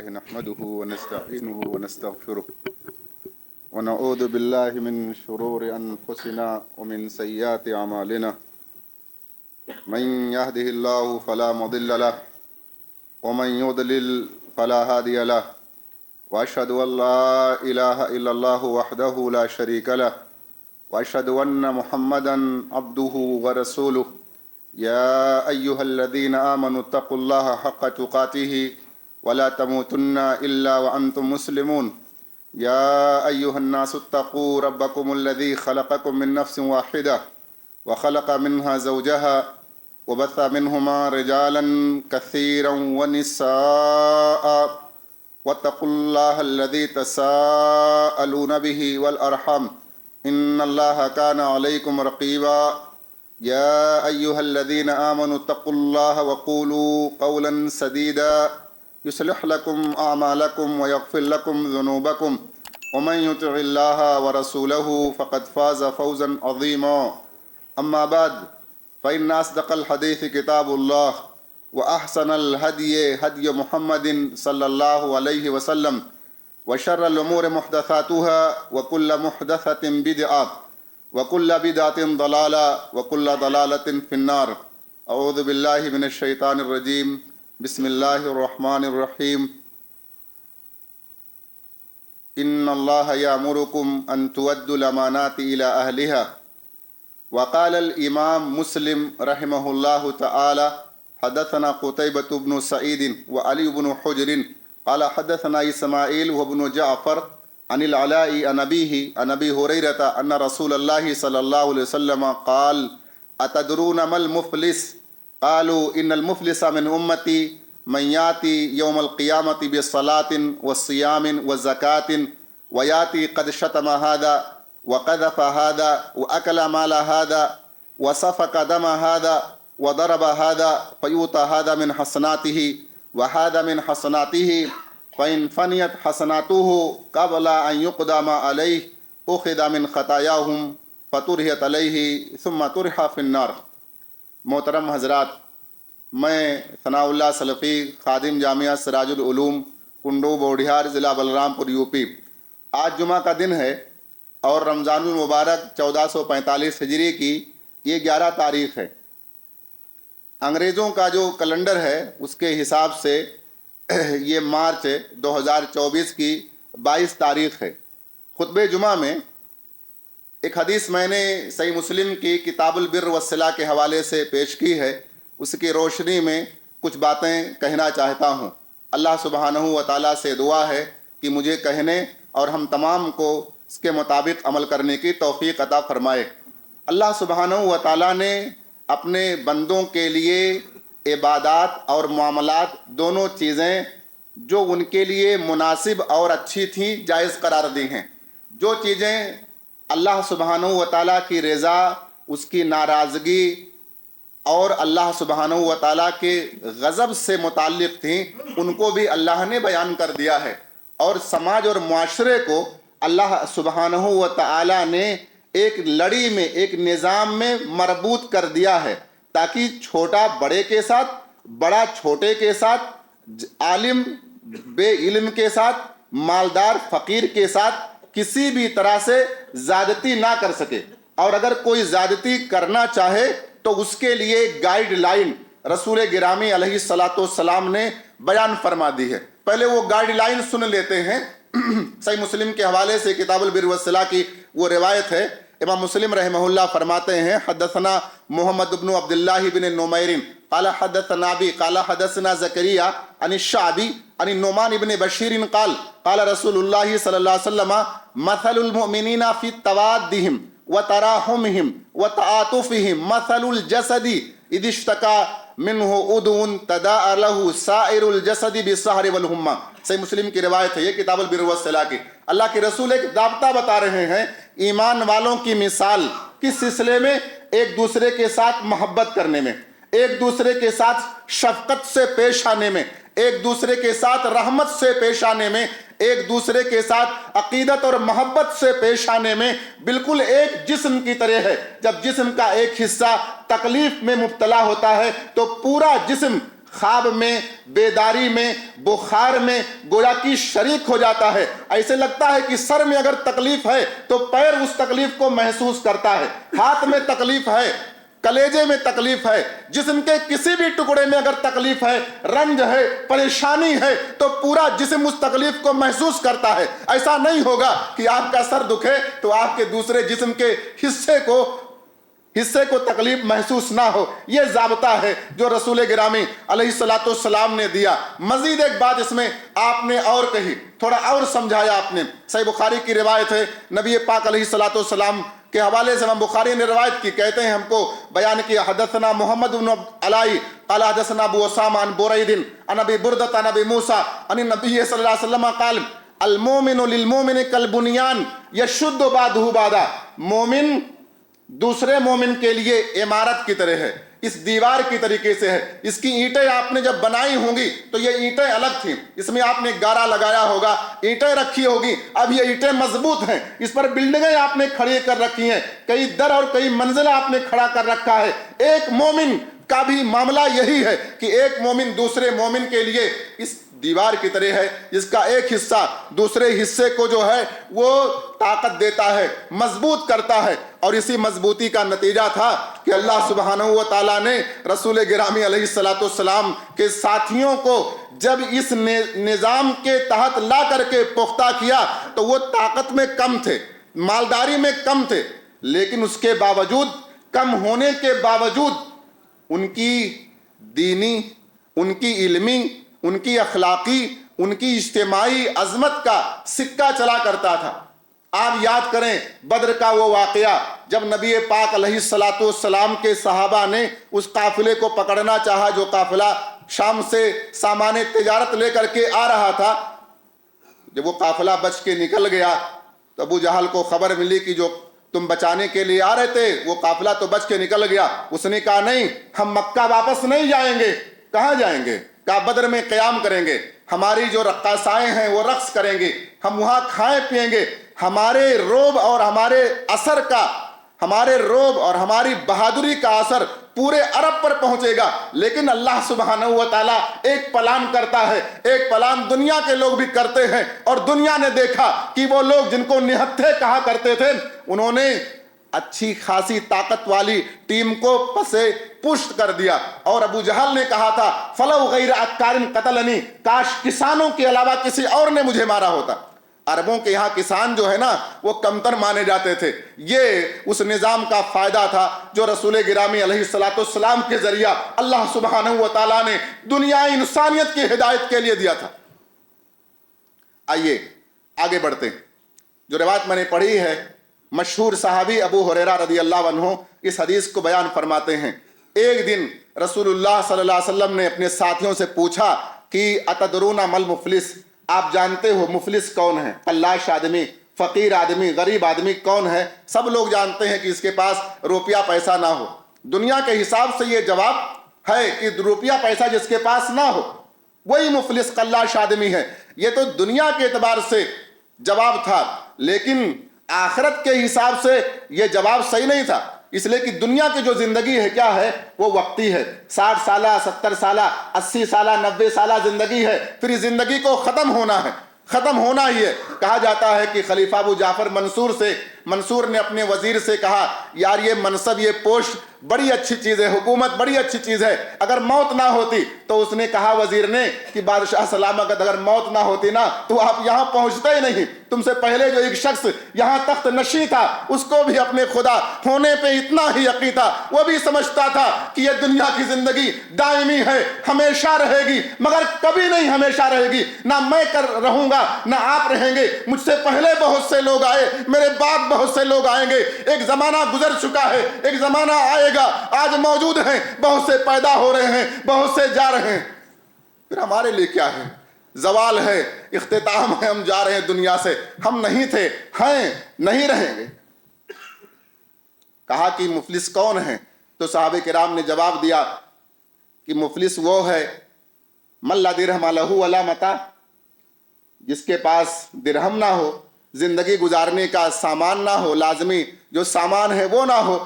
لله نحمده ونستعينه ونستغفره ونعوذ بالله من شرور أنفسنا ومن سيئات أعمالنا من يهده الله فلا مضل له ومن يضلل فلا هادي له وأشهد أن لا إله إلا الله وحده لا شريك له وأشهد أن محمدا عبده ورسوله يا أيها الذين آمنوا اتقوا الله حق تقاته ولا تموتن إلا وأنتم مسلمون يا أيها الناس اتقوا ربكم الذي خلقكم من نفس واحدة وخلق منها زوجها وبث منهما رجالا كثيرا ونساء واتقوا الله الذي تساءلون به والأرحام إن الله كان عليكم رقيبا يا أيها الذين آمنوا اتقوا الله وقولوا قولا سديدا يصلح لكم أعمالكم ويغفر لكم ذنوبكم ومن يطع الله ورسوله فقد فاز فوزا عظيما أما بعد فإن أصدق الحديث كتاب الله وأحسن الهدي هدي محمد صلى الله عليه وسلم وشر الأمور محدثاتها وكل محدثة بدعة وكل بدعة ضلالة وكل ضلالة في النار أعوذ بالله من الشيطان الرجيم بسم الله الرحمن الرحيم إن الله يأمركم أن تؤدوا الأمانات إلى أهلها وقال الإمام مسلم رحمه الله تعالى حدثنا قتيبة بن سعيد وعلي بن حجر قال حدثنا إسماعيل وابن جعفر عن العلاء عن أبيه عن أبي هريرة أن رسول الله صلى الله عليه وسلم قال أتدرون ما المفلس قالوا إن المفلس من أمتي من يأتي يوم القيامة بصلاة والصيام والزكاة ويأتي قد شتم هذا وقذف هذا وأكل مال هذا وسفك دم هذا وضرب هذا فيؤتى هذا من حسناته وهذا من حسناته فإن فنيت حسناته قبل أن يقدم عليه أخذ من خطاياهم فطرحت عليه ثم طرح في النار۔ محترم حضرات، میں ثناء اللہ سلفی خادم جامعہ سراج العلوم کنڈو بوڑھیار ضلع بلرام پور یوپی۔ آج جمعہ کا دن ہے اور رمضان المبارک 1445 ہجری کی یہ 11 تاریخ ہے۔ انگریزوں کا جو کیلنڈر ہے اس کے حساب سے یہ مارچ 2024 کی 22 تاریخ ہے۔ خطبہ جمعہ میں ایک حدیث میں نے صحیح مسلم کی کتاب البر والصلہ کے حوالے سے پیش کی ہے، اس کی روشنی میں کچھ باتیں کہنا چاہتا ہوں۔ اللہ سبحانہ و تعالیٰ سے دعا ہے کہ مجھے کہنے اور ہم تمام کو اس کے مطابق عمل کرنے کی توفیق عطا فرمائے۔ اللہ سبحانہ و تعالیٰ نے اپنے بندوں کے لیے عبادات اور معاملات دونوں چیزیں جو ان کے لیے مناسب اور اچھی تھیں جائز قرار دی ہیں۔ جو چیزیں اللہ سبحانہ و تعالیٰ کی رضا، اس کی ناراضگی اور اللہ سبحانہ و تعالیٰ کے غضب سے متعلق تھیں ان کو بھی اللہ نے بیان کر دیا ہے، اور سماج اور معاشرے کو اللہ سبحانہ و تعالیٰ نے ایک لڑی میں، ایک نظام میں مربوط کر دیا ہے تاکہ چھوٹا بڑے کے ساتھ، بڑا چھوٹے کے ساتھ، عالم بے علم کے ساتھ، مالدار فقیر کے ساتھ کسی بھی طرح سے زیادتی نہ کر سکے، اور اگر کوئی زیادتی کرنا چاہے تو اس کے لیے گائیڈ لائن رسول گرامی علیہ الصلاۃ والسلام نے بیان فرما دی ہے۔ پہلے وہ گائیڈ لائن سن لیتے ہیں۔ صحیح مسلم کے حوالے سے کتاب البر والصلہ کی وہ روایت ہے۔ امام مسلم رحمہ اللہ فرماتے ہیں حدثنا محمد بن عبداللہ بن نمیر قال حدثنا ابی قال حدثنا زکریا عن الشعبی عن النعمان بن بشیر قال قال رسول اللہ صلی اللہ علیہ وسلم مثل المؤمنین فی توادہم وتراحمهم وتعاطفهم مثل الجسد اذ اشتكى منه عضو تداعى له سائر الجسد بالسهر والحمى۔ صحیح مسلم کی روایت ہے، یہ کتاب البر والصلہ کی۔ اللہ کے رسول ایک ضابطہ بتا رہے ہیں ایمان والوں کی مثال کس سلسلے میں؟ ایک دوسرے کے ساتھ محبت کرنے میں، ایک دوسرے کے ساتھ شفقت سے پیش آنے میں، ایک دوسرے کے ساتھ رحمت سے پیش آنے میں، ایک دوسرے کے ساتھ عقیدت اور محبت سے پیش آنے میں بالکل ایک جسم کی طرح ہے۔ جب جسم کا ایک حصہ تکلیف میں مبتلا ہوتا ہے تو پورا جسم خواب میں, بیداری میں, بخار میں گویا کی شریک ہو جاتا ہے. ایسے لگتا ہے کہ سر میں اگر تکلیف ہے تو پیر اس تکلیف کو محسوس کرتا ہے, ہاتھ میں تکلیف ہے, کلیجے میں تکلیف ہے, جسم کے کسی بھی ٹکڑے میں اگر تکلیف ہے, رنج ہے, پریشانی ہے, تو پورا جسم اس تکلیف کو محسوس کرتا ہے. ایسا نہیں ہوگا کہ آپ کا سر دکھے تو آپ کے دوسرے جسم کے حصے کو تکلیف محسوس نہ ہو. یہ ضابطہ ہے جو رسول گرامی علیہ الصلوۃ والسلام نے دیا. مزید ایک بات اس میں آپ نے اور کہی, تھوڑا اور سمجھایا آپ نے. صحیح بخاری کی روایت ہے, نبی پاک علیہ الصلوۃ والسلام کے حوالے سے امام بخاری نے روایت کی, کہتے ہیں ہم کو بیان کیا, حدثنا محمد بن علائی قال حدثنا ابو اسامہ عن برید عن ابی بردۃ عن ابی موسیٰ عن النبی صلی اللہ علیہ وسلم قال المؤمن للمؤمن کالبنیان یشد بعضہ بعضا. مومن دوسرے مومن کے لیے عمارت کی طرح ہے, اس دیوار کی طریقے سے ہے. اس کی اینٹیں آپ نے جب بنائی ہوں گی تو یہ اینٹیں الگ تھیں, اس میں آپ نے گارا لگایا ہوگا, اینٹیں رکھی ہوگی, اب یہ اینٹیں مضبوط ہیں, اس پر بلڈنگیں آپ نے کھڑی کر رکھی ہیں, کئی در اور کئی منزل آپ نے کھڑا کر رکھا ہے. ایک مومن کا بھی معاملہ یہی ہے کہ ایک مومن دوسرے مومن کے لیے اس دیوار کی طرح ہے, جس کا ایک حصہ دوسرے حصے کو جو ہے وہ طاقت دیتا ہے, مضبوط کرتا ہے. اور اسی مضبوطی کا نتیجہ تھا کہ اللہ سبحانہ و تعالیٰ نے رسول گرامی علیہ الصلوۃ والسلام کے ساتھیوں کو جب اس نظام کے تحت لا کر کے پختہ کیا تو وہ طاقت میں کم تھے, مالداری میں کم تھے, لیکن اس کے باوجود, کم ہونے کے باوجود, ان کی دینی, ان کی علمی, ان کی اخلاقی, ان کی اجتماعی عظمت کا سکہ چلا کرتا تھا. آپ یاد کریں بدر کا وہ واقعہ جب نبی پاک علیہ الصلوۃ والسلام کے صحابہ نے اس قافلے کو پکڑنا چاہا جو قافلہ شام سے سامان تجارت لے کر کے آ رہا تھا. جب وہ قافلہ بچ کے نکل گیا تو ابو جہل کو خبر ملی کہ جو تم بچانے کے لیے آ رہے تھے وہ قافلہ تو بچ کے نکل گیا. اس نے کہا نہیں, ہم مکہ واپس نہیں جائیں گے. کہاں جائیں گے؟ کہا بدر میں قیام کریں گے, ہماری جو رقاصائیں ہیں وہ رقص کریں گے, ہم وہاں کھائیں پیئیں گے, ہمارے روب اور ہماری بہادری کا اثر پورے عرب پر پہنچے گا. لیکن اللہ سبحانہ و تعالیٰ ایک پلان کرتا ہے, ایک پلان دنیا کے لوگ بھی کرتے ہیں, اور دنیا نے دیکھا کہ وہ لوگ جن کو نہتھے کہا کرتے تھے انہوں نے اچھی خاصی طاقت والی ٹیم کو پسے پشت کر دیا. اور ابو جہل نے کہا تھا فلو غیر عکار قتلنی, کاش کسانوں کے علاوہ کسی اور نے مجھے مارا ہوتا. عربوں کے یہاں کسان جو ہے نا وہ کمتر مانے جاتے تھے. یہ اس نظام کا فائدہ تھا جو رسول گرامی علیہ الصلوۃ والسلام کے ذریعہ اللہ سبحانہ و تعالیٰ نے دنیا انسانیت کی ہدایت کے لیے دیا تھا. آئیے آگے بڑھتے ہیں. جو روایت میں نے پڑھی ہے, مشہور صحابی ابو ہریرہ رضی اللہ عنہ اس حدیث کو بیان فرماتے ہیں. ایک دن رسول اللہ صلی اللہ علیہ وسلم نے اپنے ساتھیوں سے پوچھا کہ اتدرون مل مفلس, آپ جانتے ہو مفلس کون ہے؟ فلاش آدمی, فقیر آدمی, غریب آدمی کون ہے؟ سب لوگ جانتے ہیں کہ اس کے پاس روپیہ پیسہ نہ ہو. دنیا کے حساب سے یہ جواب ہے کہ روپیہ پیسہ جس کے پاس نہ ہو وہی مفلس قلاش آدمی ہے. یہ تو دنیا کے اعتبار سے جواب تھا, لیکن آخرت کے حساب سے یہ جواب صحیح نہیں تھا, اس لیے کہ دنیا کی جو زندگی ہے کیا ہے, وہ وقتی ہے. 60 سالہ, 70 سالہ, 80 سالہ, 90 سالہ زندگی ہے, پھر اس زندگی کو ختم ہونا ہے, ختم ہونا ہی ہے. کہا جاتا ہے کہ خلیفہ ابو جعفر منصور نے اپنے وزیر سے کہا یار یہ منصب, یہ پوسٹ بڑی اچھی چیز ہے, حکومت بڑی اچھی چیز ہے, اگر موت نہ ہوتی. تو اس نے کہا وزیر نے کہ بادشاہ سلامت اگر موت نہ ہوتی نا تو آپ یہاں پہنچتے ہی نہیں. تم سے پہلے جو ایک شخص یہاں تخت نشین تھا اس کو بھی اپنے خدا ہونے پہ اتنا ہی یقین تھا, وہ بھی سمجھتا تھا کہ یہ دنیا کی زندگی دائمی ہے, ہمیشہ رہے گی, مگر کبھی نہیں ہمیشہ رہے گی. نہ میں رہوں گا نہ آپ رہیں گے. مجھ سے پہلے بہت سے لوگ آئے, میرے بعد بہت سے لوگ آئیں گے. ایک زمانہ گزر چکا ہے, ایک زمانہ آئے گا, آج موجود ہیں, بہت سے پیدا ہو رہے ہیں, بہت سے جا رہے ہیں. پھر ہمارے لیے کیا ہے؟ زوال ہے, اختتام ہے, ہم جا رہے ہیں دنیا سے. ہم نہیں تھے, ہیں, نہیں رہیں گے. کہا کہ مفلس کون ہے؟ تو صحابہ کرام نے جواب دیا کہ مفلس وہ ہے من لا درہم لہ ولا متاع, جس کے پاس درہم نہ ہو, زندگی گزارنے کا سامان نہ ہو, لازمی جو سامان ہے وہ نہ ہو.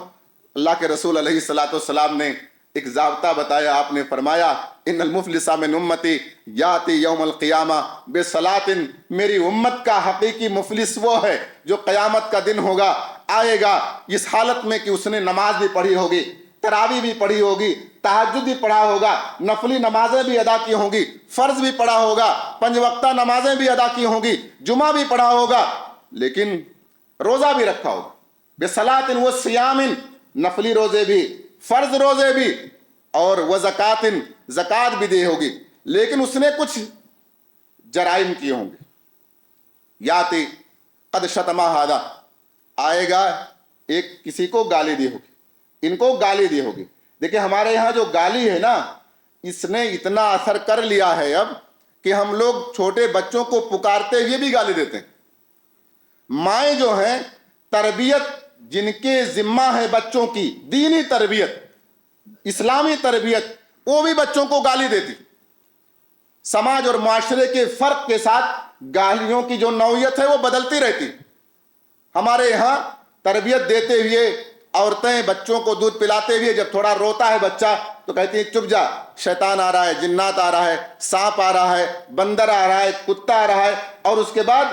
اللہ کے رسول علیہ الصلوۃ والسلام نے ایک ضابطہ بتایا آپ نے، فرمایا ان المفلس من امتی یاتی یوم القیامہ بصلاۃ، میری امت کا حقیقی مفلس وہ ہے جو قیامت کا دن ہوگا، آئے گا اس حالت میں کہ اس نے نماز بھی پڑھی ہوگی، تراویح بھی پڑھی ہوگی، تہجد بھی پڑھا ہوگا، نفلی نمازیں بھی ادا کی ہوں گی، فرض بھی پڑھا ہوگا، 5 وقتہ نمازیں بھی ادا کی ہوں گی، جمعہ بھی پڑھا ہوگا، لیکن روزہ بھی رکھا ہوگا، بصلاۃ و صیام، نفلی روزے بھی، فرض روزے بھی، اور وزکات، زکات بھی دی ہوگی، لیکن اس نے کچھ جرائم کیے ہوں گے، یاتی قد شتم ھذا، آئے گا ایک کسی کو گالی دی ہوگی، ان کو گالی دی ہوگی۔ دیکھیں ہمارے یہاں جو گالی ہے نا، اس نے اتنا اثر کر لیا ہے اب کہ ہم لوگ چھوٹے بچوں کو پکارتے ہوئے بھی گالی دیتے ہیں۔ مائیں جو ہیں، تربیت جن کے ذمہ ہے بچوں کی، دینی تربیت، اسلامی تربیت، وہ بھی بچوں کو گالی دیتی۔ سماج اور معاشرے کے فرق کے ساتھ گالیوں کی جو نوعیت ہے وہ بدلتی رہتی۔ ہمارے یہاں تربیت دیتے ہوئے عورتیں بچوں کو دودھ پلاتے ہوئے جب تھوڑا روتا ہے بچہ تو کہتی ہیں چپ جا، شیطان آ رہا ہے، جنات آ رہا ہے، سانپ آ رہا ہے، بندر آ رہا ہے، کتا آ رہا ہے، اور اس کے بعد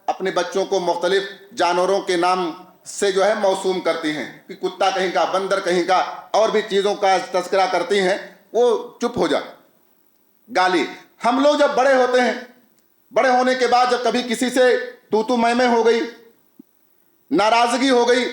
اپنے بچوں کو مختلف جانوروں کے نام سے جو ہے موسوم کرتی ہیں کہ کتا کہیں کا، بندر کہیں کا، اور بھی چیزوں کا تذکرہ کرتی ہیں۔ وہ چپ ہو جا، گالی۔ ہم لوگ جب بڑے ہوتے ہیں، بڑے ہونے کے بعد جب کبھی کسی سے تو میں ہو گئی، ناراضگی ہو گئی،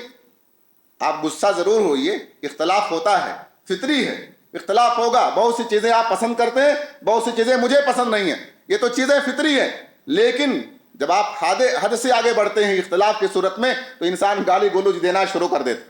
آپ غصہ ضرور ہوئیے، اختلاف ہوتا ہے، فطری ہے، اختلاف ہوگا، بہت سی چیزیں آپ پسند کرتے ہیں، بہت سی چیزیں مجھے پسند نہیں ہیں، یہ تو چیزیں فطری ہیں، لیکن جب آپ حد سے آگے بڑھتے ہیں اختلاف کی صورت میں تو انسان گالی گلوچ دینا شروع کر دیتا،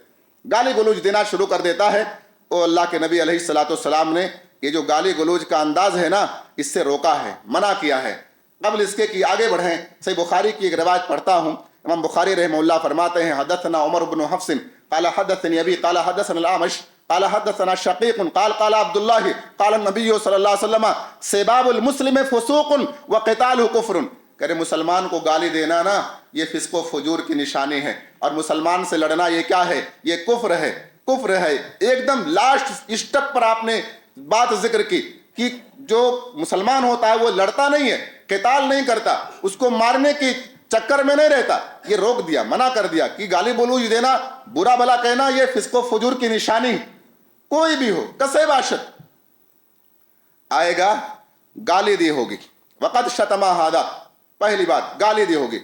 گالی گلوچ دینا شروع کر دیتا ہے۔ اور اللہ کے نبی علیہ الصلوۃ والسلام نے یہ جو گالی گلوچ کا انداز ہے نا، اس سے روکا ہے، منع کیا ہے۔ قبل اس کے کہ آگے بڑھیں، صحیح بخاری کی ایک روایت پڑھتا ہوں۔ امام بخاری رحمہ اللہ فرماتے ہیں حدثنا عمر بن حفص قال حدثني ابي قال حدثنا الاعمش قال حدثنا شقيق قال قال عبد الله قال النبي صلی اللہ علیہ وسلم سباب المسلم فسوق وقتاله كفر، کہ مسلمان کو گالی دینا نا یہ فسق و فجور کی نشانی ہے، اور مسلمان سے لڑنا یہ کیا ہے؟ یہ کفر ہے، کفر ہے۔ ایک دم لاسٹ اسٹیپ پر آپ نے بات ذکر کی کہ جو مسلمان ہوتا ہے وہ لڑتا نہیں ہے، قتال نہیں کرتا، اس کو مارنے کی چکر میں نہیں رہتا، یہ روک دیا، منع کر دیا کہ گالی گلوچ دینا، برا بھلا کہنا یہ فسق و فجور کی نشانی، کوئی بھی ہو، کسے باشد آئے گا گالی دی ہوگی۔ وقد شتم ھذا، پہلی بات گالی دی ہوگی۔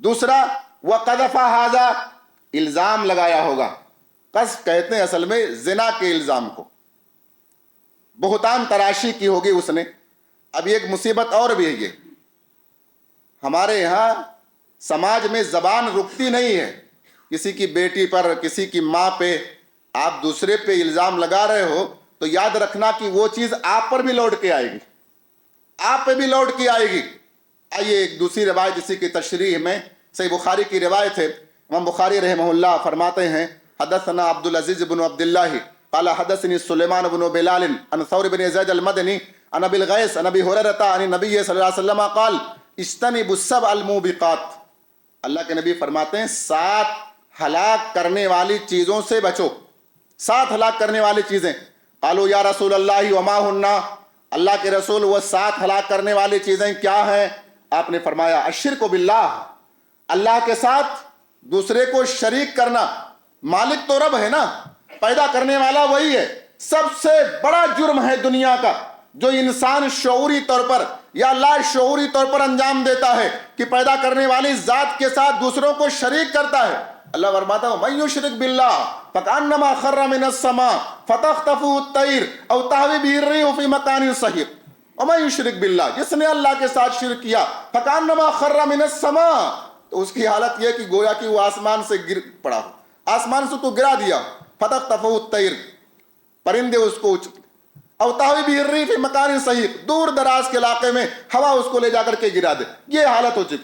دوسرا وقذف ھذا، الزام لگایا ہوگا۔ قذف کہتے ہیں اصل میں زنا کے الزام کو، بہتان تراشی کی ہوگی اس نے۔ اب ایک مصیبت اور بھی ہے، یہ ہمارے یہاں سماج میں زبان رکتی نہیں ہے، کسی کی بیٹی پر، کسی کی ماں پہ آپ دوسرے پہ الزام لگا رہے ہو تو یاد رکھنا کہ وہ چیز آپ پر بھی لوٹ کے آئے گی، آپ پہ بھی لوٹ کے آئے گی۔ آئیے ایک دوسری روایت اسی کی تشریح میں، صحیح بخاری کی روایت ہے۔ امام بخاری رحمہ اللہ فرماتے ہیں حدثنا عبد العزیز بن عبد اللہ قال حدثني سلیمان بن بلال عن ثور بن زید المدنی عن ابی الغیث عن ابی ہریرہ عن النبی صلی اللہ علیہ وسلم قال اجتنبوا السبع الموبقات، اللہ کے نبی فرماتے ہیں 7 ہلاک کرنے والی چیزوں سے بچو، 7 ہلاک کرنے والی چیزیں۔ قالوا یا رسول اللہ وما ہن، اللہ کے رسول وہ 7 ہلاک کرنے والی چیزیں کیا ہیں؟ آپ نے فرمایا الشرک باللہ، اللہ کے ساتھ دوسرے کو شریک کرنا۔ مالک تو رب ہے نا، پیدا کرنے والا وہی ہے۔ سب سے بڑا جرم ہے دنیا کا جو انسان شعوری طور پر یا لا شعوری طور پر انجام دیتا ہے کہ پیدا کرنے والی ذات کے ساتھ دوسروں کو شریک کرتا ہے۔ اللہ فرماتا ہے من یشرک باللہ فکأنما خر من السماء فتخطفه الطیر او تهوی به الريح في مکان صحیح، ومن یشرک باللہ، جس نے اللہ کے ساتھ شرک کیا فکأنما خر من السماء، تو اس کی حالت یہ کہ گویا کہ وہ آسمان سے گر پڑا ہو، آسمان سے تو گرا دیا، فتخطفه الطیر، پرندے اس کو او تهوی به الريح في مکان صحیح، دور دراز کے علاقے میں ہوا اس کو لے جا کر کے گرا دے، یہ حالت ہو چکی۔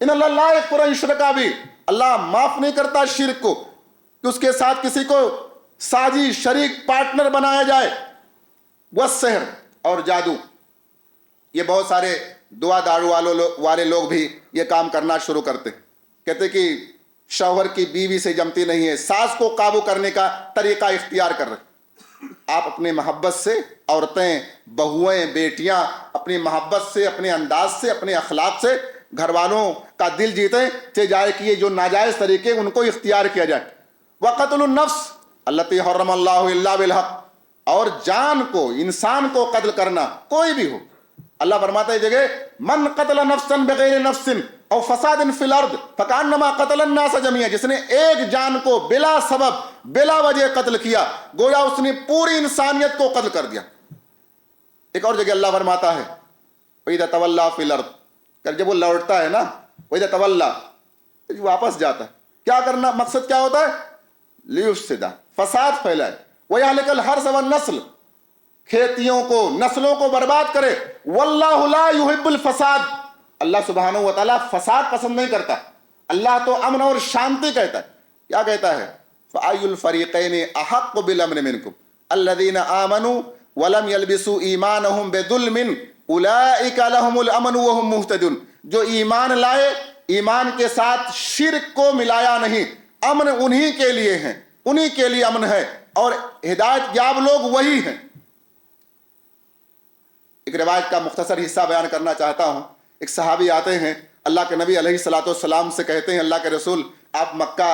ان اللہ لا یغفر ان یشرک بہ، اللہ معاف نہیں کرتا شرک کو کہ اس کے ساتھ کسی کو ساجی شریک پارٹنر بنایا جائے۔ والسحر، اور جادو، یہ بہت سارے دعا دارو والے لوگ بھی یہ کام کرنا شروع کرتے ہیں، کہتے کہ شوہر کی بیوی سے جمتی نہیں ہے، ساس کو قابو کرنے کا طریقہ اختیار کر رہے، آپ اپنے محبت سے عورتیں، بہویں، بیٹیاں اپنی محبت سے، اپنے انداز سے، اپنے اخلاق سے گھر والوں کا دل جیتیں، چاہے جائے کہ یہ جو ناجائز طریقے ان کو اختیار کیا جائے۔ وقتل النفس التی حرم اللہ الا بالحق، اور جان کو، انسان کو قتل کرنا، کوئی بھی ہو، اللہ فرماتا ہے جگہ من قتل نفسا بغیر نفس او فساد فی الارض فکانما قتل الناس جميعا، جس نے ایک جان کو بلا سبب بلا وجہ قتل کیا گویا اس نے پوری انسانیت کو قتل کر دیا۔ ایک اور جگہ اللہ فرماتا ہے وَإِذَا تَوَلَّى فِي الْأَرْضِ، کہ جب وہ لوٹتا ہے نا، وَإِذَا تَوَلَّى، واپس جاتا ہے، کیا کرنا، مقصد کیا ہوتا ہے، لِيُفْسِدَ، فساد پھیلائے، وَيَهْلِكَ الْحَرْثَ وَالنَّسْلَ، کھیتیوں کو، نسلوں کو برباد کرے، وَاللَّهُ لَا يُحِبُّ الْفَسَاد، اللہ سبحانہ و تعالیٰ فساد پسند نہیں کرتا، اللہ تو امن اور شانتی کہتا ہے۔ کیا کہتا ہے، فَأَيُّ الْفَرِيقَيْنِ أَحَقُّ بِالْأَمْنِ مِنْكُمْ الَّذِينَ آمَنُوا وَلَمْ يَلْبِسُوا إِيمَانَهُمْ بِظُلْمٍ أُولَئِكَ لَهُمُ الْأَمْنُ وَهُمْ مُهْتَدُونَ، جو ایمان لائے، ایمان کے ساتھ شرک کو ملایا نہیں، امن انہی کے لیے ہیں، انہی کے لیے امن ہے، اور ہدایت یاب لوگ وہی ہیں۔ ایک روایت کا مختصر حصہ بیان کرنا چاہتا ہوں۔ ایک صحابی آتے ہیں، اللہ کے نبی علیہ الصلوۃ والسلام سے کہتے ہیں، اللہ کے رسول آپ مکہ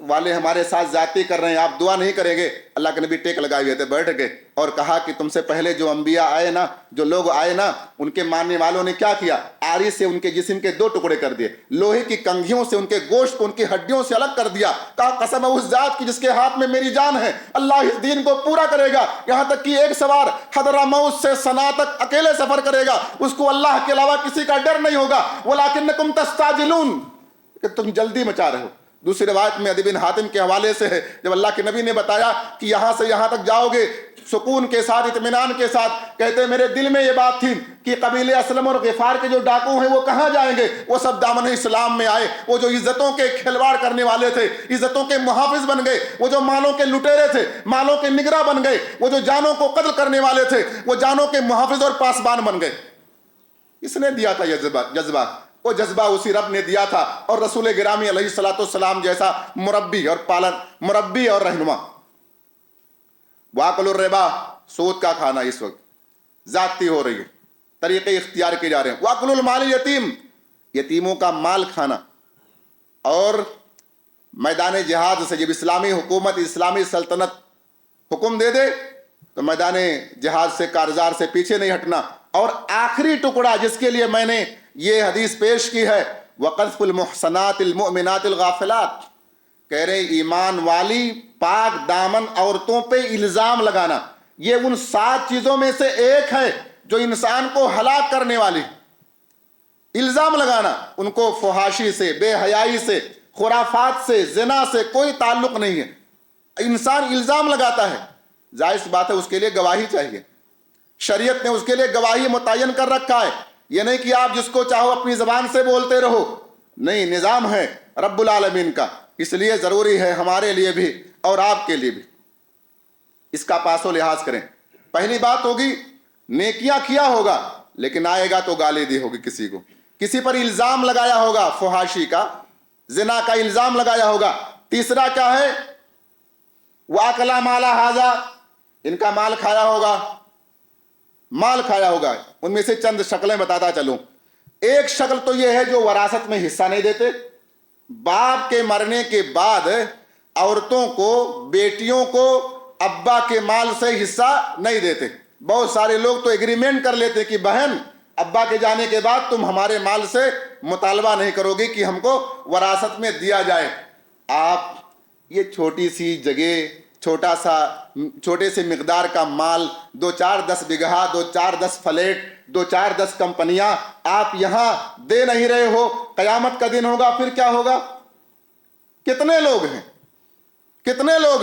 والے ہمارے ساتھ زیادتی کر رہے ہیں، آپ دعا نہیں کریں گے؟ اللہ کے نبی ٹیک لگائے ہوئے تھے، بیٹھ گئے اور کہا کہ تم سے پہلے جو انبیاء آئے نا، جو لوگ آئے نا، ان کے ماننے والوں نے کیا کیا، آری سے ان کے جسم کے 2 ٹکڑے کر دیے، لوہے کی کنگھیوں سے ان کے گوشت کو ان کی ہڈیوں سے الگ کر دیا، کہا قسم ہے اس ذات کی جس کے ہاتھ میں میری جان ہے، اللہ اس دین کو پورا کرے گا، یہاں تک کہ ایک سوار حضرموت سے صنعاء تک اکیلے سفر کرے گا، اس کو اللہ کے علاوہ کسی کا ڈر نہیں ہوگا، وَلَكِنَّكُمْ تَسْتَعْجِلُونَ، کہ تم جلدی مچا رہے ہو۔ دوسری روایت میں عدی بن حاتم کے حوالے سے ہے، جب اللہ کے نبی نے بتایا کہ یہاں سے یہاں تک جاؤ گے سکون کے ساتھ، اطمینان کے ساتھ، کہتے ہیں میرے دل میں یہ بات تھی کہ قبیلے اسلم اور غفار کے جو ڈاکو ہیں وہ کہاں جائیں گے، وہ سب دامن اسلام میں آئے، وہ جو عزتوں کے کھلواڑ کرنے والے تھے، عزتوں کے محافظ بن گئے، وہ جو مالوں کے لٹیرے تھے مالوں کے نگراں بن گئے، وہ جو جانوں کو قتل کرنے والے تھے وہ جانوں کے محافظ اور پاسبان بن گئے۔ اس نے دیا تھا یہ جذبہ، وہ جذبہ اسی رب نے دیا تھا، اور رسول گرامی علیہ الصلوۃ والسلام جیسا مربی اور رہنما۔ واکل الربا، سود کا کھانا اس وقت زیادتی ہو رہی ہے، طریقے اختیار کیے جا رہے ہیں۔ واکل المال یتیم، یتیموں کا مال کھانا، اور میدان جہاد سے جب اسلامی حکومت، اسلامی سلطنت حکم دے دے تو میدان جہاد سے، کارزار سے پیچھے نہیں ہٹنا۔ اور آخری ٹکڑا جس کے لیے میں نے یہ حدیث پیش کی ہے، وقذف المحصنات المؤمنات الغافلات، کہہ رہے ایمان والی پاک دامن عورتوں پہ الزام لگانا، یہ ان 7 چیزوں میں سے ایک ہے جو انسان کو ہلاک کرنے والی۔ الزام لگانا، ان کو فحاشی سے، بے حیائی سے، خرافات سے، زنا سے کوئی تعلق نہیں ہے، انسان الزام لگاتا ہے، ظاہر سی بات ہے اس کے لیے گواہی چاہیے، شریعت نے اس کے لیے گواہی متعین کر رکھا ہے، یہ نہیں کہ آپ جس کو چاہو اپنی زبان سے بولتے رہو، نہیں، نظام ہے رب العالمین کا، اس لیے ضروری ہے ہمارے لیے بھی اور آپ کے لیے بھی اس کا پاس و لحاظ کریں۔ پہلی بات ہوگی نیکیاں کیا ہوگا، لیکن آئے گا تو گالی دی ہوگی، کسی کو، کسی پر الزام لگایا ہوگا، فحاشی کا، زنا کا الزام لگایا ہوگا۔ تیسرا کیا ہے، وَأَكَلَ مَالَ هَذَا، ان کا مال کھایا ہوگا، مال کھایا ہوگا۔ ان میں سے چند شکلیں بتاتا چلوں۔ ایک شکل تو یہ ہے جو وراثت میں حصہ نہیں دیتے، باپ کے مرنے کے بعد عورتوں کو، بیٹیوں کو ابا کے مال سے حصہ نہیں دیتے۔ بہت سارے لوگ تو ایگریمنٹ کر لیتے کہ بہن ابا کے جانے کے بعد تم ہمارے مال سے مطالبہ نہیں کرو گی کہ ہم کو وراثت میں دیا جائے۔ آپ یہ چھوٹی سی جگہ، چھوٹے سے مقدار کا مال، 2-4-10 بیگھہ، 2-4-10 فلیٹ، 2-4-10 کمپنیاں آپ یہاں دے نہیں رہے ہو، قیامت کا دن ہوگا پھر کیا ہوگا؟ کتنے لوگ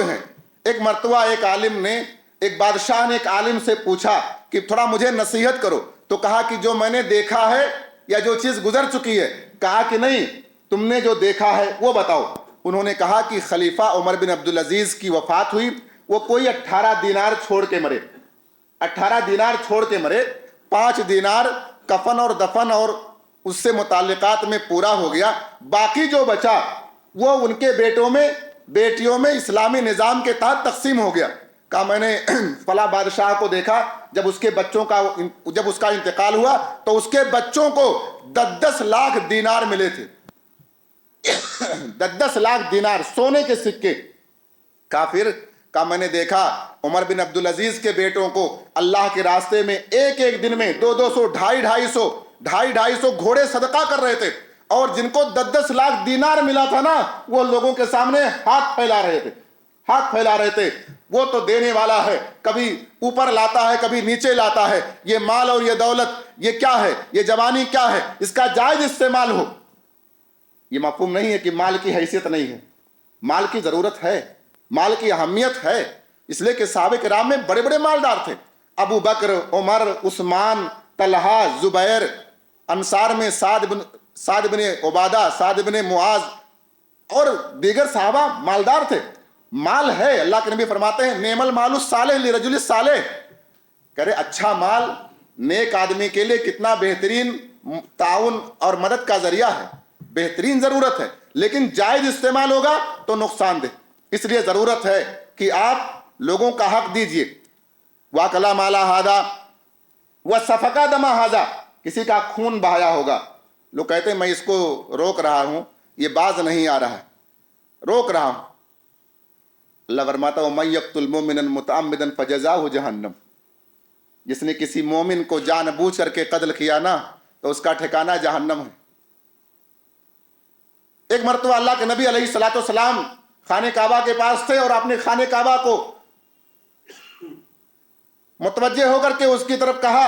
ہیں۔ ایک مرتبہ ایک بادشاہ نے ایک عالم سے پوچھا کہ تھوڑا مجھے نصیحت کرو، تو کہا کہ جو میں نے دیکھا ہے یا جو چیز گزر چکی ہے، کہا کہ نہیں، تم نے جو دیکھا ہے وہ بتاؤ۔ انہوں نے کہا کہ خلیفہ عمر بن عبدالعزیز کی وفات ہوئی، وہ کوئی 18 دینار چھوڑ کے مرے، 18 دینار چھوڑ کے مرے، 5 دینار کفن اور دفن اور اس سے متعلقات میں پورا ہو گیا، باقی جو بچا وہ ان کے بیٹوں میں، بیٹیوں میں اسلامی نظام کے تحت تقسیم ہو گیا۔ کہا میں نے فلاں بادشاہ کو دیکھا، جب اس کا انتقال ہوا تو اس کے بچوں کو 10 لاکھ دینار ملے تھے، 10 لاکھ دینار سونے کے سکے۔ کافر کا میں نے دیکھا عمر بن عبدالعزیز کے بیٹوں کو اللہ کے راستے میں ایک دن میں 200 250 گھوڑے صدقہ کر رہے تھے، اور جن کو 10 لاکھ دینار ملا تھا نا، وہ لوگوں کے سامنے ہاتھ پھیلا رہے تھے۔ وہ تو دینے والا ہے، کبھی اوپر لاتا ہے کبھی نیچے لاتا ہے۔ یہ مال اور یہ دولت یہ کیا ہے؟ یہ جوانی کیا ہے؟ اس کا جائز استعمال ہو۔ یہ مفہوم نہیں ہے کہ مال کی حیثیت نہیں ہے، مال کی ضرورت ہے، مال کی اہمیت ہے، اس لیے کہ صحابہ کرام میں بڑے بڑے مالدار تھے، ابو بکر، عمر، عثمان، طلحہ، زبیر، انصار میں سعد بن عبادہ، سعد بن معاذ اور دیگر صحابہ مالدار تھے۔ مال ہے، اللہ کے نبی فرماتے ہیں نعم المال الصالح لرجل الصالح، کرے اچھا مال نیک آدمی کے لیے کتنا بہترین تعاون اور مدد کا ذریعہ ہے، بہترین ضرورت ہے، لیکن جائز استعمال ہوگا تو نقصان دہ۔ اس لیے ضرورت ہے کہ آپ لوگوں کا حق دیجئے۔ وَأَكَلَ مَالَ هَذَا وَسَفَكَ دَمَ هَذَا، کسی کا خون بہایا ہوگا، لوگ کہتے ہیں میں اس کو روک رہا ہوں، یہ باز نہیں آ رہا ہے، روک رہا ہوں۔ اللہ فرماتا ہے وَمَن يَقْتُلْ مُؤْمِنًا مُتَعَمِّدًا فَجَزَاؤُهُ جَهَنَّمُ، جس نے کسی مومن کو جان بوجھ کر کے قتل کیا نا تو اس کا ٹھکانہ جہنم ہے۔ ایک مرتبہ اللہ کے نبی علیہ الصلوۃ والسلام خانہ کعبہ کے پاس تھے، اور اپنے خانہ کعبہ کو متوجہ ہو کر کے اس کی طرف کہا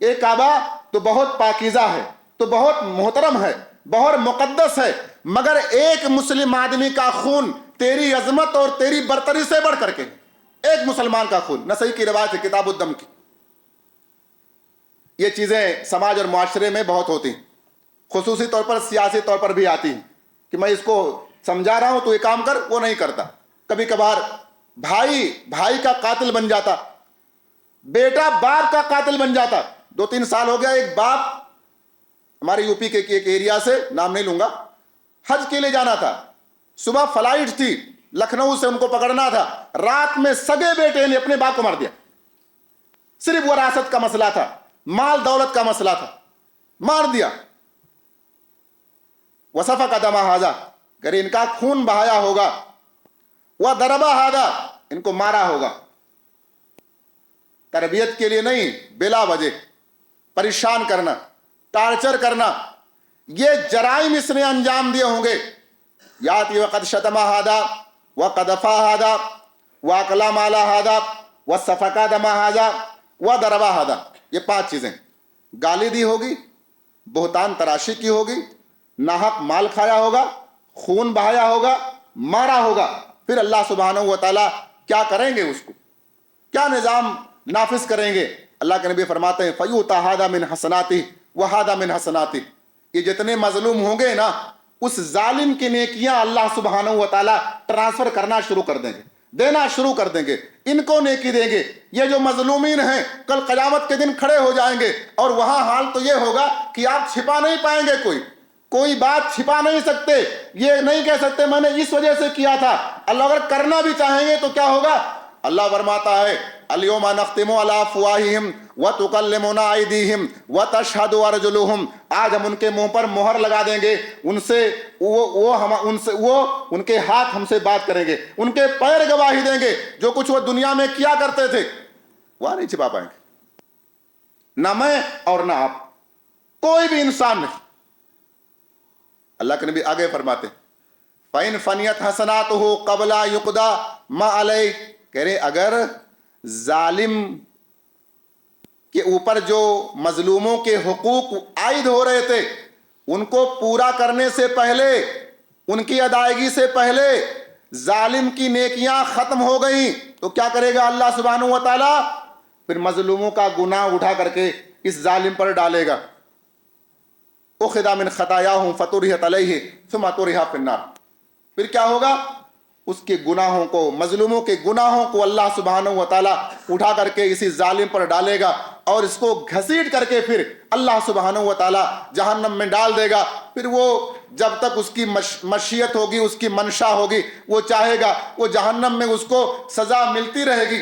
یہ کعبہ تو بہت پاکیزہ ہے، تو بہت محترم ہے، بہت مقدس ہے، مگر ایک مسلم آدمی کا خون تیری عظمت اور تیری برتری سے بڑھ کر کے، ایک مسلمان کا خون، نسائی کی روایت ہے کتاب الدم کی۔ یہ چیزیں سماج اور معاشرے میں بہت ہوتی ہیں، خصوصی طور پر سیاسی طور پر بھی آتی ہیں کہ میں اس کو سمجھا رہا ہوں تو یہ کام کر، وہ نہیں کرتا۔ کبھی کبھار بھائی کا قاتل بن جاتا، بیٹا باپ کا قاتل بن جاتا۔ 2-3 سال ہو گیا، ایک باپ ہمارے یو پی کے ایک ایریا سے، نام نہیں لوں گا، حج کے لیے جانا تھا، صبح فلائٹ تھی، لکھنؤ سے ان کو پکڑنا تھا، رات میں سگے بیٹے نے اپنے باپ کو مار دیا۔ صرف وراثت کا مسئلہ تھا، مال دولت کا مسئلہ تھا، مار دیا۔ وَسَفَكَ دَمَ هَذَا، اگر ان کا خون بہایا ہوگا، وَضَرَبَ هَذَا، ان کو مارا ہوگا، تربیت کے لیے نہیں، بلا وجہ پریشان کرنا، ٹارچر کرنا، یہ جرائم اس نے انجام دیے ہوں گے۔ یاتی وقد شتم هذا وقذف هذا وَأَكَلَ مَالَ هذا وَسَفَكَ دَمَ هذا وَضَرَبَ هذا، یہ 5 چیزیں، گالی دی ہوگی، بہتان تراشی کی ہوگی، ناحق مال کھایا ہوگا، خون بہایا ہوگا، مارا ہوگا، پھر اللہ سبحانہ و تعالیٰ کیا کریں گے؟ اس کو کیا نظام نافذ کریں گے؟ اللہ کے نبی فرماتے ہیں فَيُؤْتَى هَذَا مِنْ حَسَنَاتِهِ وَهَذَا مِنْ حَسَنَاتِهِ، یہ جتنے مظلوم ہوں گے نا، اس ظالم کی نیکیاں اللہ سبحانہ و تعالیٰ ٹرانسفر کرنا شروع کر دیں گے، دینا شروع کر دیں گے، ان کو نیکی دیں گے۔ یہ جو مظلومین ہیں کل قیامت کے دن کھڑے ہو جائیں گے، اور وہاں حال تو یہ ہوگا کہ آپ چھپا نہیں پائیں گے، کوئی بات چھپا نہیں سکتے، یہ نہیں کہہ سکتے میں نے اس وجہ سے کیا تھا۔ اللہ اگر کرنا بھی چاہیں گے تو کیا ہوگا؟ اللہ فرماتا ہے اليوم نختم على افواہہم وتکلمنا ایدیہم وتشہد ارجلہم، آج ہم ان کے منہ پر مہر لگا دیں گے، ان کے ہاتھ ہم سے بات کریں گے، ان کے پیر گواہی دیں گے، جو کچھ وہ دنیا میں کیا کرتے تھے وہ نہیں چھپا پائیں گے، نہ میں اور نہ آپ، کوئی بھی انسان نہیں۔ اللہ کے نبی آگے فرماتے فَإِنْ فَنِيَتْ حَسَنَاتُهُ قَبْلَ يُقْضَى مَا عَلَيْهِ، کہہ رہے اگر ظالم کے اوپر جو مظلوموں کے حقوق عائد ہو رہے تھے ان کو پورا کرنے سے پہلے، ان کی ادائیگی سے پہلے ظالم کی نیکیاں ختم ہو گئیں تو کیا کرے گا اللہ سبحانہ و تعالیٰ؟ پھر مظلوموں کا گناہ اٹھا کر کے اس ظالم پر ڈالے گا۔ اخذ من خطاياهم فطرحت عليه ثم طرح في النار، پھر کیا ہوگا؟ اس کے گناہوں کو، مظلوموں کے گناہوں کو اللہ سبحانہ و تعالیٰ اٹھا کر کے اسی ظالم پر ڈالے گا، اور اس کو گھسیٹ کر کے پھر اللہ سبحانہ و تعالیٰ جہنم میں ڈال دے گا۔ پھر وہ جب تک اس کی مشیت ہوگی، اس کی منشا ہوگی، وہ چاہے گا، وہ جہنم میں اس کو سزا ملتی رہے گی۔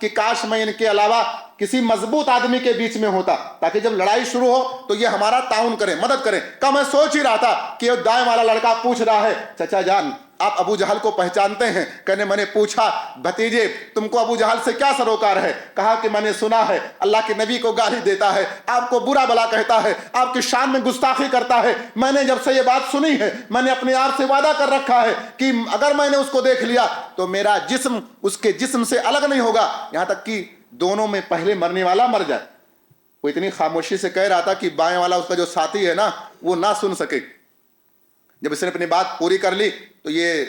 کہ کاش میں ان کے علاوہ کسی مضبوط آدمی کے بیچ میں ہوتا تاکہ جب لڑائی شروع ہو تو یہ ہمارا تعاون کریں، مدد کریں۔ کہ میں سوچ ہی رہا تھا کہ دائیں والا لڑکا پوچھ رہا ہے چچا جان آپ ابو جہل کو پہچانتے ہیں؟ کہنے میں نے پوچھا بھتیجے تم کو ابو جہل سے کیا سروکار ہے؟ کہا کہ میں نے سنا ہے اللہ کے نبی کو گالی دیتا ہے، آپ کو برا بلا کہتا ہے، آپ کی شان میں گستاخی کرتا ہے۔ میں نے جب سے یہ بات سنی ہے میں نے اپنے آپ سے وعدہ کر رکھا ہے کہ اگر میں نے اس کو دیکھ لیا تو میرا جسم اس کے جسم سے الگ نہیں ہوگا، یہاں تک کہ دونوں میں پہلے مرنے والا مر جائے۔ وہ اتنی خاموشی سے کہہ رہا تھا کہ بائیں والا اس کا جو ساتھی ہے نا وہ نہ سن سکے۔ جب اس نے اپنی بات پوری کر لی تو یہ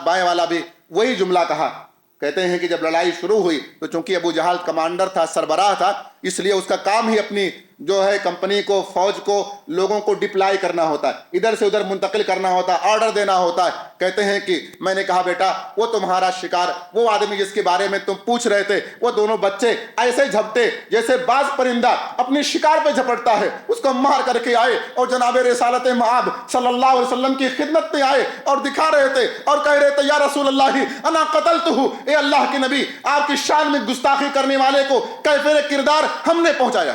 بائیں والا بھی وہی جملہ کہا۔ کہتے ہیں کہ جب لڑائی شروع ہوئی تو چونکہ ابو جہل کمانڈر تھا، سربراہ تھا، اس لیے اس کا کام ہی اپنی جو ہے کمپنی کو، فوج کو، لوگوں کو ڈپلائی کرنا ہوتا ہے، ادھر سے ادھر منتقل کرنا ہوتا ہے، آرڈر دینا ہوتا ہے۔ کہتے ہیں کہ میں نے کہا بیٹا وہ تمہارا شکار، وہ آدمی جس کے بارے میں تم پوچھ رہے تھے، وہ دونوں بچے ایسے جھپٹے جیسے باز پرندہ اپنی شکار پہ جھپٹتا ہے، اس کو مار کر کے آئے اور جناب رسالت مآب صلی اللہ علیہ وسلم کی خدمت میں آئے اور دکھا رہے تھے اور کہہ رہے تھے یا رسول اللہ انا قتلتہ، اے اللہ کے نبی آپ کی شان میں گستاخی کرنے والے کو کیفر کردار ہم نے پہنچایا۔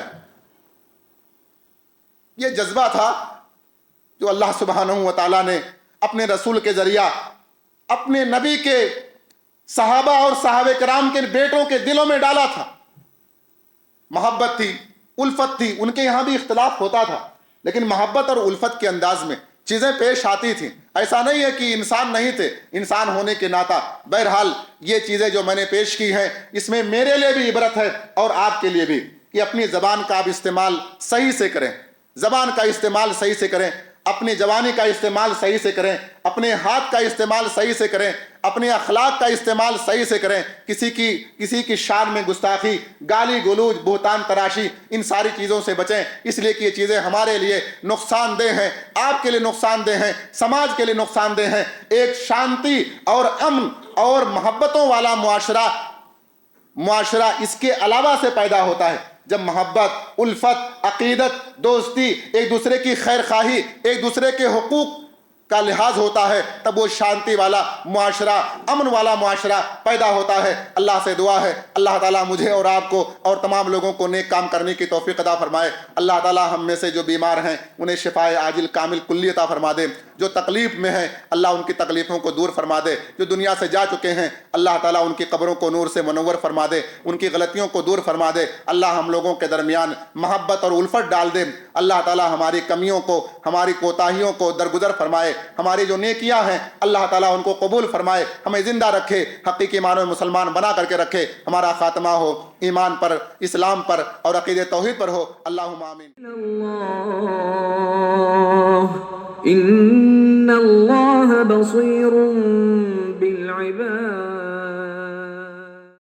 یہ جذبہ تھا جو اللہ سبحانہ و تعالیٰ نے اپنے رسول کے ذریعہ اپنے نبی کے صحابہ اور صحابہ کرام کے بیٹوں کے دلوں میں ڈالا تھا۔ محبت تھی، الفت تھی، ان کے یہاں بھی اختلاف ہوتا تھا لیکن محبت اور الفت کے انداز میں چیزیں پیش آتی تھیں۔ ایسا نہیں ہے کہ انسان نہیں تھے، انسان ہونے کے ناطہ۔ بہرحال یہ چیزیں جو میں نے پیش کی ہیں اس میں میرے لیے بھی عبرت ہے اور آپ کے لیے بھی کہ اپنی زبان کا آپ استعمال صحیح سے کریں، زبان کا استعمال صحیح سے کریں، اپنی جوانی کا استعمال صحیح سے کریں، اپنے ہاتھ کا استعمال صحیح سے کریں، اپنے اخلاق کا استعمال صحیح سے کریں۔ کسی کی شان میں گستاخی، گالی گلوج، بہتان تراشی، ان ساری چیزوں سے بچیں، اس لیے کہ یہ چیزیں ہمارے لیے نقصان دہ ہیں، آپ کے لیے نقصان دہ ہیں، سماج کے لیے نقصان دہ ہیں۔ ایک شانتی اور امن اور محبتوں والا معاشرہ اس کے علاوہ سے پیدا ہوتا ہے جب محبت، الفت، عقیدت، دوستی، ایک دوسرے کی خیر خواہی، ایک دوسرے کے حقوق کا لحاظ ہوتا ہے، تب وہ شانتی والا معاشرہ، امن والا معاشرہ پیدا ہوتا ہے۔ اللہ سے دعا ہے اللہ تعالیٰ مجھے اور آپ کو اور تمام لوگوں کو نیک کام کرنے کی توفیق عطا فرمائے۔ اللہ تعالیٰ ہم میں سے جو بیمار ہیں انہیں شفائے عاجل کامل کلی عطا فرما دے، جو تکلیف میں ہیں اللہ ان کی تکلیفوں کو دور فرما دے، جو دنیا سے جا چکے ہیں اللہ تعالیٰ ان کی قبروں کو نور سے منور فرما دے، ان کی غلطیوں کو دور فرما دے۔ اللہ ہم لوگوں کے درمیان محبت اور الفت ڈال دے۔ اللہ تعالیٰ ہماری کمیوں کو، ہماری کوتاہیوں کو درگزر فرمائے، ہماری جو نیکیاں ہیں اللہ تعالیٰ ان کو قبول فرمائے، ہمیں زندہ رکھے، حقیقی معنوں میں مسلمان بنا کر کے رکھے، ہمارا خاتمہ ہو ایمان پر، اسلام پر اور عقیدہ توحید پر ہو۔ اللہم آمین۔ ان اللہ بصیر بالعباد۔